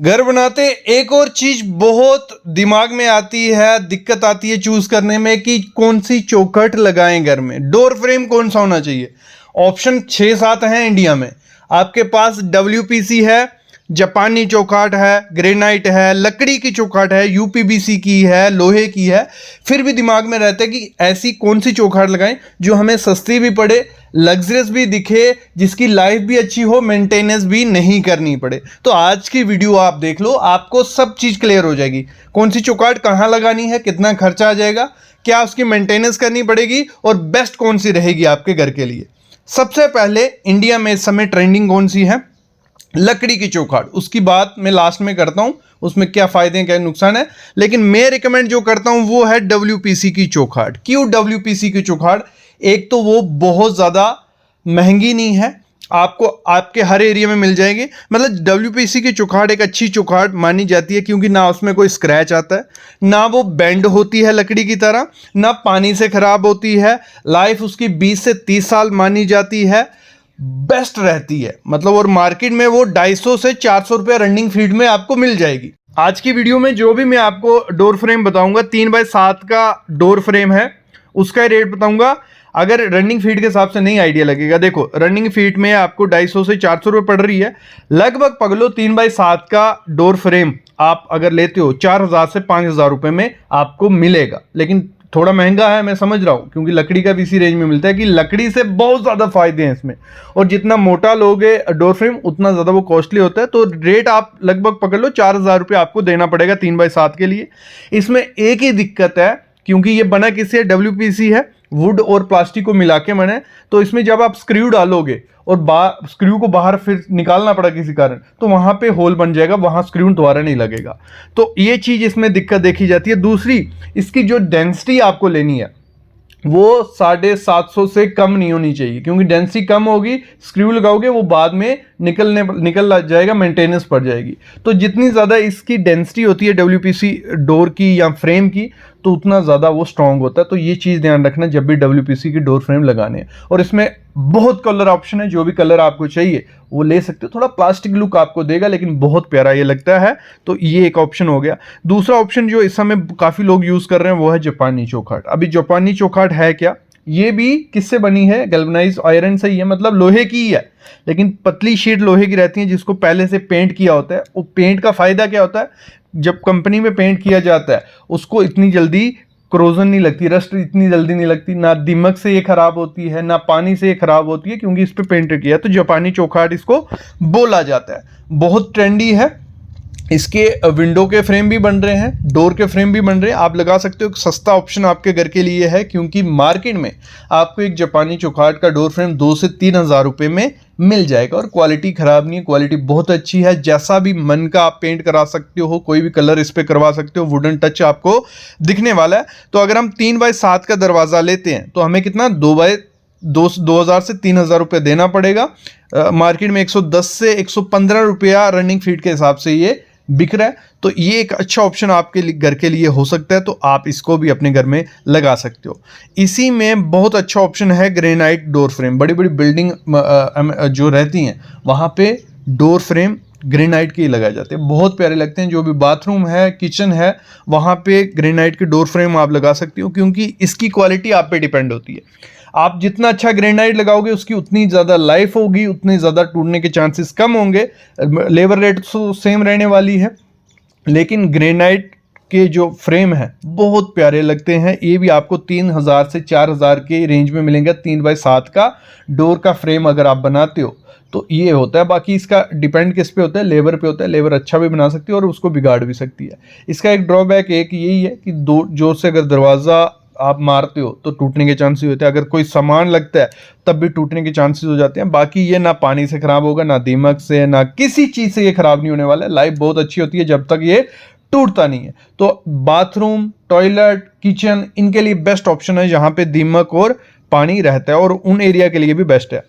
घर बनाते एक और चीज बहुत दिमाग में आती है, दिक्कत आती है चूज करने में कि कौन सी चौखट लगाएं घर में। डोर फ्रेम कौन सा होना चाहिए। ऑप्शन 6-7 हैं इंडिया में। आपके पास WPC है, जापानी चौखट है, ग्रेनाइट है, लकड़ी की चौखट है, UPVC की है, लोहे की है। फिर भी दिमाग में रहता है कि ऐसी कौन सी चौखट लगाएं जो हमें सस्ती भी पड़े, लग्जरियस भी दिखे, जिसकी लाइफ भी अच्छी हो, मेंटेनेंस भी नहीं करनी पड़े। तो आज की वीडियो आप देख लो, आपको सब चीज़ क्लियर हो जाएगी। कौन सी चौखट कहाँ लगानी है, कितना खर्चा आ जाएगा, क्या उसकी मेंटेनेंस करनी पड़ेगी और बेस्ट कौन सी रहेगी आपके घर के लिए। सबसे पहले इंडिया में इस समय ट्रेंडिंग कौन सी है, लकड़ी की चौखट। उसकी बात मैं लास्ट में करता हूं, उसमें क्या फायदे हैं क्या नुकसान है। लेकिन मैं रिकमेंड जो करता हूं वो है WPC की चौखट। क्यों WPC की चौखट? एक तो वो बहुत ज़्यादा महंगी नहीं है, आपको आपके हर एरिया में मिल जाएगी। मतलब WPC की चौखट एक अच्छी चौखट मानी जाती है क्योंकि ना उसमें कोई स्क्रैच आता है, ना वो बेंड होती है लकड़ी की तरह, ना पानी से खराब होती है। लाइफ उसकी 20 से 30 साल मानी जाती है, बेस्ट रहती है। मतलब और मार्केट में वो 250 से 400 रुपये रनिंग फीट में आपको मिल जाएगी। आज की वीडियो में जो भी मैं आपको डोर फ्रेम बताऊंगा, 3x7 का डोर फ्रेम है, उसका रेट बताऊंगा। अगर रनिंग फीट के हिसाब से नहीं आइडिया लगेगा। देखो रनिंग फीट में आपको 250 से 400 रुपये पड़ रही है, लगभग पकड़ो 3x7 का डोर फ्रेम आप अगर लेते हो 4000 से 5000 रुपये में आपको मिलेगा। लेकिन थोड़ा महंगा है, मैं समझ रहा हूँ, क्योंकि लकड़ी का भी इसी रेंज में मिलता है कि लकड़ी से बहुत ज़्यादा फायदे हैं इसमें, और जितना मोटा लोगे डोर फ्रेम उतना ज़्यादा वो कॉस्टली होता है। तो रेट आप लगभग पकड़ लो 4000 रुपये आपको देना पड़ेगा 3x7 के लिए। इसमें एक ही दिक्कत है, क्योंकि ये बना किससे, WPC है, वुड और प्लास्टिक को मिला के बने। तो इसमें जब आप स्क्रू डालोगे और स्क्रू को बाहर फिर निकालना पड़ा किसी कारण, तो वहां पे होल बन जाएगा, वहां स्क्रू दोबारा नहीं लगेगा। तो ये चीज इसमें दिक्कत देखी जाती है। दूसरी, इसकी जो डेंसिटी आपको लेनी है वो 750 से कम नहीं होनी चाहिए, क्योंकि डेंसिटी कम होगी, स्क्रू लगाओगे वो बाद में निकल जाएगा, मेंटेनेंस पड़ जाएगी। तो जितनी ज़्यादा इसकी डेंसिटी होती है WPC डोर की या फ्रेम की, तो उतना ज़्यादा वो स्ट्रांग होता है। तो ये चीज़ ध्यान रखना जब भी WPC की डोर फ्रेम लगाने हैं। और इसमें बहुत कलर ऑप्शन है, जो भी कलर आपको चाहिए वो ले सकते हो। थोड़ा प्लास्टिक लुक आपको देगा लेकिन बहुत प्यारा ये लगता है। तो ये एक ऑप्शन हो गया। दूसरा ऑप्शन जो इस समय काफ़ी लोग यूज़ कर रहे हैं वो है जापानी चौखट। अभी जापानी चौखट है क्या, ये भी किससे बनी है, गैल्वेनाइज्ड आयरन से ही है, मतलब लोहे की ही है, लेकिन पतली शीट लोहे की रहती है जिसको पहले से पेंट किया होता है। वो पेंट का फायदा क्या होता है, जब कंपनी में पेंट किया जाता है उसको इतनी जल्दी क्रोजन नहीं लगती, रस्ट इतनी जल्दी नहीं लगती, ना दीमक से ये खराब होती है, ना पानी से ये खराब होती है, क्योंकि इस पे पेंट किया है। तो जापानी चौखट इसको बोला जाता है, बहुत ट्रेंडी है। इसके विंडो के फ्रेम भी बन रहे हैं, डोर के फ्रेम भी बन रहे हैं, आप लगा सकते हो। एक सस्ता ऑप्शन आपके घर के लिए है, क्योंकि मार्केट में आपको एक जापानी चौखट का डोर फ्रेम 2 से 3000 रुपये में मिल जाएगा। और क्वालिटी ख़राब नहीं है, क्वालिटी बहुत अच्छी है। जैसा भी मन का आप पेंट करा सकते हो, कोई भी कलर इस पर करवा सकते हो, वुडन टच आपको दिखने वाला है। तो अगर हम 3x7 का दरवाज़ा लेते हैं तो हमें कितना 2000 से 3000 रुपये देना पड़ेगा। मार्केट में 110 से 115 रुपया रनिंग फीट के हिसाब से ये बिक रहा है। तो ये एक अच्छा ऑप्शन आपके घर के लिए हो सकता है, तो आप इसको भी अपने घर में लगा सकते हो। इसी में बहुत अच्छा ऑप्शन है ग्रेनाइट डोर फ्रेम। बड़ी बड़ी बिल्डिंग जो रहती हैं वहाँ पे डोर फ्रेम ग्रेनाइट के ही लगाए जाते हैं, बहुत प्यारे लगते हैं। जो भी बाथरूम है, किचन है, वहाँ पे ग्रेनाइट के डोर फ्रेम आप लगा सकते हो, क्योंकि इसकी क्वालिटी आप पे डिपेंड होती है। आप जितना अच्छा ग्रेनाइट लगाओगे उसकी उतनी ज़्यादा लाइफ होगी, उतने ज़्यादा टूटने के चांसेस कम होंगे। लेबर रेट तो सेम रहने वाली है, लेकिन ग्रेनाइट के जो फ्रेम है बहुत प्यारे लगते हैं। ये भी आपको 3000 से 4000 के रेंज में मिलेंगे। 3x7 का डोर का फ्रेम अगर आप बनाते हो तो ये होता है। बाकी इसका डिपेंड किस पे होता है, लेबर पे होता है। लेबर अच्छा भी बना सकती है और उसको बिगाड़ भी सकती है। इसका एक ड्रॉबैक एक यही है कि दो जोर से अगर दरवाज़ा आप मारते हो तो टूटने के चांसेस होते हैं। अगर कोई सामान लगता है तब भी टूटने के चांसेस हो जाते हैं। बाकी ये ना पानी से खराब होगा, ना दीमक से, ना किसी चीज़ से ये खराब नहीं होने वाला है। लाइफ बहुत अच्छी होती है जब तक ये टूटता नहीं है। तो बाथरूम, टॉयलेट, किचन, इनके लिए बेस्ट ऑप्शन है जहाँ पे दीमक और पानी रहता है, और उन एरिया के लिए भी बेस्ट है।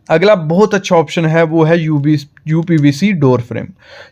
अगला बहुत अच्छा ऑप्शन है वो है यूपीवीसी डोर फ्रेम।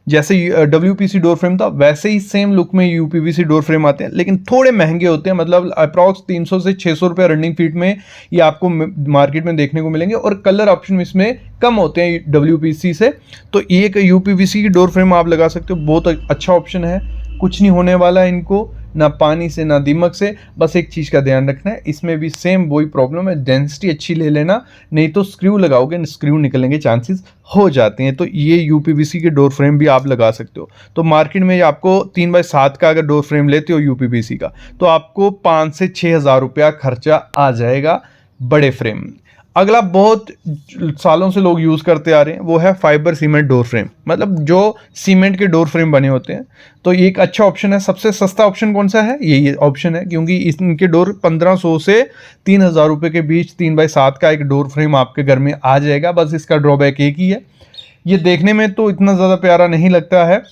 जैसे डब्ल्यूपीसी डोर फ्रेम था वैसे ही सेम लुक में यूपीवीसी डोर फ्रेम आते हैं, लेकिन थोड़े महंगे होते हैं, मतलब अप्रॉक्स 300 से 600 रुपये रनिंग फीट में ये आपको मार्केट में देखने को मिलेंगे, और कलर ऑप्शन इसमें कम होते हैं डब्ल्यूपीसी से। तो एक यूपीवीसी की डोर फ्रेम आप लगा सकते हो, बहुत अच्छा ऑप्शन है, कुछ नहीं होने वाला है इनको, ना पानी से ना दीमक से। बस एक चीज़ का ध्यान रखना है, इसमें भी सेम वही प्रॉब्लम है, डेंसिटी अच्छी ले लेना, नहीं तो स्क्रू लगाओगे स्क्रू निकलने के चांसेस हो जाते हैं। तो ये यूपीवीसी के डोर फ्रेम भी आप लगा सकते हो। तो मार्केट में आपको 3x7 का अगर डोर फ्रेम लेते हो यूपीवीसी का, तो आपको 5 से 6 हज़ार रुपया खर्चा आ जाएगा बड़े फ्रेम में। अगला बहुत सालों से लोग यूज़ करते आ रहे हैं वो है फाइबर सीमेंट डोर फ्रेम, मतलब जो सीमेंट के डोर फ्रेम बने होते हैं। तो ये एक अच्छा ऑप्शन है। सबसे सस्ता ऑप्शन कौन सा है? ये ऑप्शन है, क्योंकि इनके डोर 1500 से 3000 रुपये के बीच 3x7 का एक डोर फ्रेम आपके घर में आ जाएगा। बस इसका ड्रॉबैक एक ही है, ये देखने में तो इतना ज़्यादा प्यारा नहीं लगता है,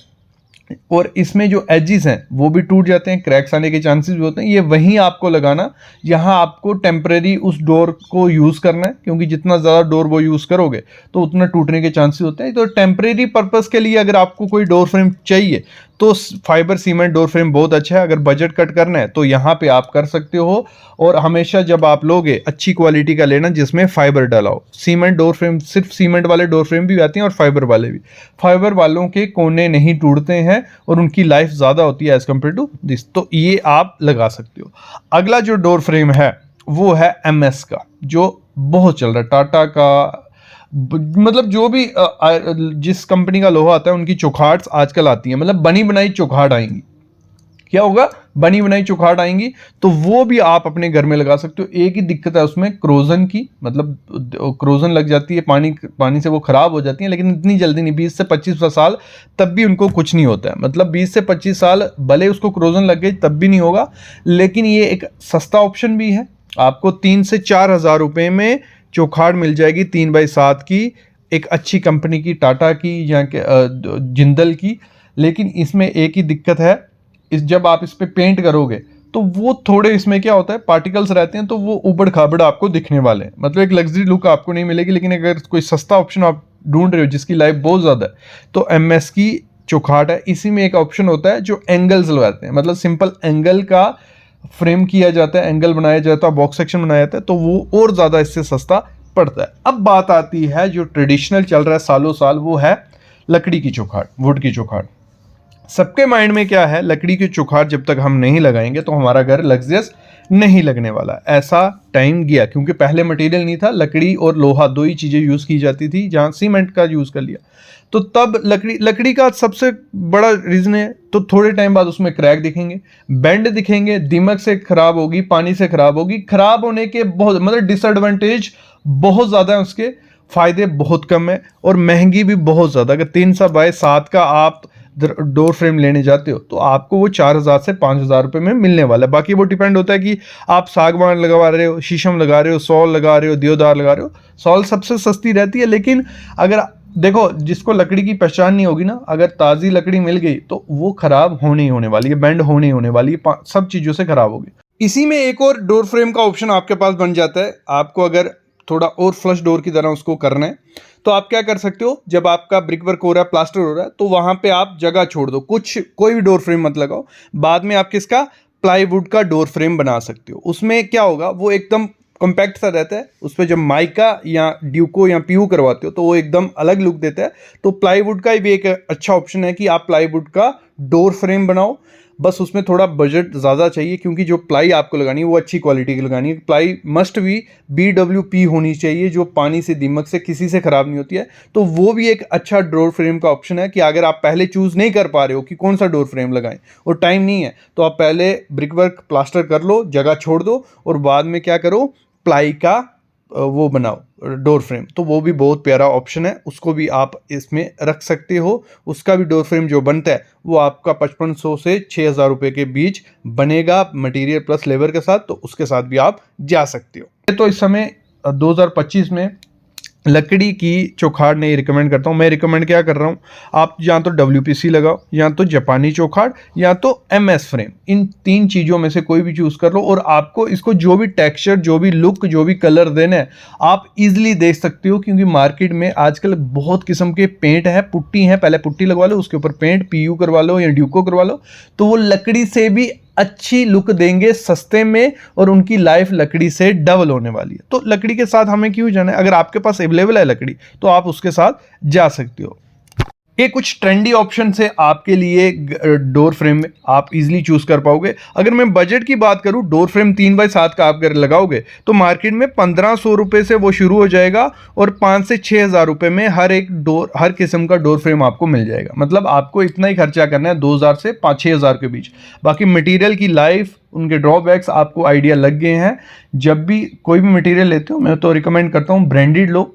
और इसमें जो एजेस हैं वो भी टूट जाते हैं, क्रैक्स आने के चांसेस भी होते हैं। ये वहीं आपको लगाना जहां आपको टेम्परेरी उस डोर को यूज़ करना है, क्योंकि जितना ज़्यादा डोर वो यूज़ करोगे तो उतना टूटने के चांसेस होते हैं। तो टेम्परेरी पर्पस के लिए अगर आपको कोई डोर फ्रेम चाहिए तो फाइबर सीमेंट डोर फ्रेम बहुत अच्छा है। अगर बजट कट करना है तो यहाँ पे आप कर सकते हो, और हमेशा जब आप लोगे अच्छी क्वालिटी का लेना जिसमें फाइबर डाला हो। सीमेंट डोर फ्रेम, सिर्फ सीमेंट वाले डोर फ्रेम भी आते हैं और फाइबर वाले भी। फाइबर वालों के कोने नहीं टूटते हैं और उनकी लाइफ ज़्यादा होती है एज कम्पेयर टू दिस, तो ये आप लगा सकते हो। अगला जो डोर फ्रेम है वो है MS का, जो बहुत चल रहा है, टाटा का, मतलब जो भी जिस कंपनी का लोहा आता है उनकी चौखाट आजकल आती है, मतलब बनी बनाई चौखाट आएंगी। क्या होगा? बनी बनाई चौखाट आएंगी, तो वो भी आप अपने घर में लगा सकते हो। एक ही दिक्कत है उसमें क्रोजन की, मतलब क्रोजन लग जाती है, पानी से वो खराब हो जाती है, लेकिन इतनी जल्दी नहीं, 20 से 25 साल तब भी उनको कुछ नहीं होता है। मतलब 20 से 25 साल भले उसको क्रोजन लग गई तब भी नहीं होगा। लेकिन ये एक सस्ता ऑप्शन भी है, आपको 3 से 4 हज़ार रुपये में चौखाट मिल जाएगी 3x7 की, एक अच्छी कंपनी की, टाटा की या जिंदल की। लेकिन इसमें एक ही दिक्कत है, जब आप इस पे पेंट करोगे तो वो थोड़े इसमें क्या होता है, पार्टिकल्स रहते हैं, तो वो उबड़ खाबड़ आपको दिखने वाले हैं, मतलब एक लग्जरी लुक आपको नहीं मिलेगी। लेकिन अगर कोई सस्ता ऑप्शन आप ढूंढ रहे हो जिसकी लाइफ बहुत ज़्यादा है, तो MS की चौखाट है। इसी में एक ऑप्शन होता है जो एंगल्स लगाते हैं, मतलब सिंपल एंगल का फ्रेम किया जाता है, एंगल बनाया जाता है, बॉक्स सेक्शन बनाया जाता है, तो वो और ज़्यादा इससे सस्ता पड़ता है। अब बात आती है जो ट्रेडिशनल चल रहा है सालों साल, वो है लकड़ी की चौखाट, वुड की चौखाट। सबके माइंड में क्या है, लकड़ी की चौखाट जब तक हम नहीं लगाएंगे तो हमारा घर लग्जरियस नहीं लगने वाला। ऐसा टाइम गया, क्योंकि पहले मटेरियल नहीं था, लकड़ी और लोहा दो ही चीज़ें यूज़ की जाती थी, जहाँ सीमेंट का यूज़ कर लिया तो तब लकड़ी का सबसे बड़ा रीज़न है, तो थोड़े टाइम बाद उसमें क्रैक दिखेंगे, बेंड दिखेंगे, दीमक से खराब होगी, पानी से खराब होगी। खराब होने के बहुत, मतलब डिसएडवांटेज बहुत ज़्यादा है, उसके फ़ायदे बहुत कम है, और महंगी भी बहुत ज़्यादा। अगर 3x7 का आप डोर फ्रेम लेने जाते हो तो आपको वो 4000 से 5000 रुपये में मिलने वाला है। बाकी वो डिपेंड होता है कि आप सागवान लगवा रहे हो, शीशम लगा रहे हो, सॉल लगा रहे हो, देवदार लगा रहे हो। सॉल सबसे सस्ती रहती है, लेकिन अगर देखो जिसको लकड़ी की पहचान नहीं होगी ना, अगर ताज़ी लकड़ी मिल गई तो वो खराब होने ही होने वाली है, बेंड होने ही होने वाली है, सब चीज़ों से खराब होगी। इसी में एक और डोर फ्रेम का ऑप्शन आपके पास बन जाता है। आपको अगर थोड़ा और फ्लश डोर की तरह उसको करना है तो आप क्या कर सकते हो, जब आपका ब्रिक वर्क हो रहा है, प्लास्टर हो रहा है, तो वहां पे आप जगह छोड़ दो, कोई भी डोर फ्रेम मत लगाओ, बाद में आप किसका, प्लाईवुड का डोर फ्रेम बना सकते हो। उसमें क्या होगा, वो एकदम कॉम्पैक्ट सा रहता है, उस पर जब माइका या ड्यूको या पीयू करवाते हो तो वो एकदम अलग लुक देता है। तो प्लाईवुड का भी एक अच्छा ऑप्शन है कि आप प्लाईवुड का डोर फ्रेम बनाओ। बस उसमें थोड़ा बजट ज़्यादा चाहिए, क्योंकि जो प्लाई आपको लगानी है वो अच्छी क्वालिटी की लगानी है। प्लाई मस्ट भी BWP होनी चाहिए, जो पानी से, दीमक से, किसी से ख़राब नहीं होती है। तो वो भी एक अच्छा डोर फ्रेम का ऑप्शन है कि अगर आप पहले चूज़ नहीं कर पा रहे हो कि कौन सा डोर फ्रेम लगाएं और टाइम नहीं है, तो आप पहले ब्रिक वर्क प्लास्टर कर लो, जगह छोड़ दो, और बाद में क्या करो, प्लाई का वो बनाओ डोर फ्रेम। तो वो भी बहुत प्यारा ऑप्शन है, उसको भी आप इसमें रख सकते हो। उसका भी डोर फ्रेम जो बनता है वो आपका 5500 से 6000 रुपये के बीच बनेगा, मटेरियल प्लस लेबर के साथ, तो उसके साथ भी आप जा सकते हो। तो इस समय 2025 में लकड़ी की चौखाड़ नहीं रिकमेंड करता हूँ। मैं रिकमेंड क्या कर रहा हूँ, आप या तो WPC लगाओ, या तो जापानी चौखाड़, या तो MS फ्रेम। इन 3 चीज़ों में से कोई भी चूज़ कर लो, और आपको इसको जो भी टेक्सचर, जो भी लुक, जो भी कलर देना है आप इजीली दे सकते हो, क्योंकि मार्केट में आजकल बहुत किस्म के पेंट है, पुट्टी है, पहले पुट्टी लगवा लो, उसके ऊपर पेंट PU करवा लो या ड्यूको करवा लो, तो वो लकड़ी से भी अच्छी लुक देंगे सस्ते में, और उनकी लाइफ लकड़ी से डबल होने वाली है। तो लकड़ी के साथ हमें क्यों जाना है, अगर आपके पास अवेलेबल है लकड़ी तो आप उसके साथ जा सकते हो। ये कुछ ट्रेंडी ऑप्शन है आपके लिए डोर फ्रेम में, आप इजीली चूज कर पाओगे। अगर मैं बजट की बात करूं, डोर फ्रेम 3x7 का आप अगर लगाओगे तो मार्केट में 1500 रुपए से वो शुरू हो जाएगा, और 5 से 6000 रुपए में हर किस्म का डोर फ्रेम आपको मिल जाएगा। मतलब आपको इतना ही खर्चा करना है 2000 से 5-6 हज़ार के बीच। बाकी मटेरियल की लाइफ, उनके ड्रॉबैक्स आपको आइडिया लग गए हैं। जब भी कोई भी मटेरियल लेते हो, मैं तो रिकमेंड करता हूँ ब्रांडेड लो,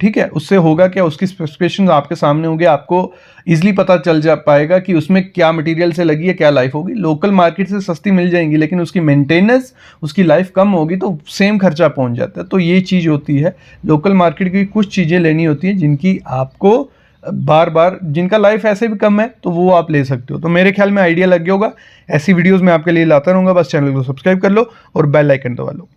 ठीक है। उससे होगा क्या, उसकी स्पेसिफिकेशन आपके सामने होंगे, आपको इजीली पता चल जा पाएगा कि उसमें क्या मटेरियल से लगी है, क्या लाइफ होगी। लोकल मार्केट से सस्ती मिल जाएंगी, लेकिन उसकी मेंटेनेंस, उसकी लाइफ कम होगी, तो सेम खर्चा पहुंच जाता है। तो ये चीज़ होती है, लोकल मार्केट की कुछ चीज़ें लेनी होती हैं जिनकी आपको बार बार, जिनका लाइफ ऐसे भी कम है, तो वो आप ले सकते हो। तो मेरे ख्याल में आइडिया लग गया होगा। ऐसी वीडियोज़ मैं आपके लिए लाता रहूँगा, बस चैनल को सब्सक्राइब कर लो और बेल आइकन दबा लो।